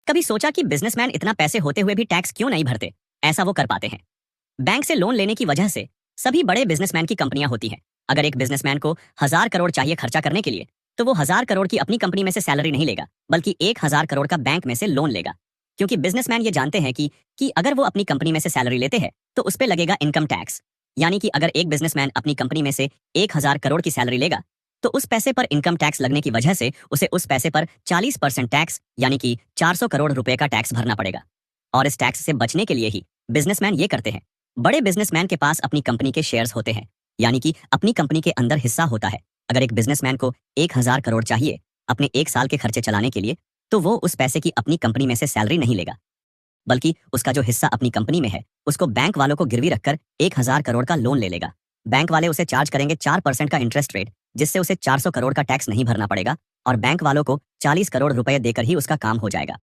कभी सोचा कि बिजनेसमैन इतना पैसे होते हुए भी टैक्स क्यों नहीं भरते? ऐसा वो कर पाते हैं। बैंक से लोन लेने की वजह से सभी बड़े बिजनेसमैन की कंपनियां होती हैं। अगर एक बिजनेसमैन को 1,000 करोड़ चाहिए खर्चा करने के लिए, तो वो 1,000 करोड़ की अपनी कंपनी में से सैलरी नहीं लेगा, बल्कि 1,000 करोड़ का बैंक में से लोन लेगा। क्योंकि बिजनेसमैन ये जानते हैं कि अगर वो अपनी कंपनी में से सैलरी लेते हैं तो उस पर लगेगा इनकम टैक्स। यानी कि अगर एक बिजनेसमैन अपनी कंपनी में से 1,000 करोड़ की सैलरी लेगा, तो उस पैसे पर इनकम टैक्स लगने की वजह से उसे उस पैसे पर 40% टैक्स यानी कि 400 करोड़ रुपए का टैक्स भरना पड़ेगा। और इस टैक्स से बचने के लिए ही बिजनेसमैन ये करते हैं। बड़े बिजनेसमैन के पास अपनी कंपनी के शेयर्स होते हैं, यानी कि अपनी कंपनी के अंदर हिस्सा होता है। अगर एक बिजनेसमैन को 1,000 करोड़ चाहिए अपने 1 साल के खर्चे चलाने के लिए, तो वो उस पैसे की अपनी कंपनी में से सैलरी नहीं लेगा, बल्कि उसका जो हिस्सा अपनी कंपनी में है उसको बैंक वालों को गिरवी रखकर 1,000 करोड़ का लोन ले लेगा। बैंक वाले उसे चार्ज करेंगे 4% का इंटरेस्ट रेट, जिससे उसे 400 करोड़ का टैक्स नहीं भरना पड़ेगा और बैंक वालों को 40 करोड़ रुपए देकर ही उसका काम हो जाएगा।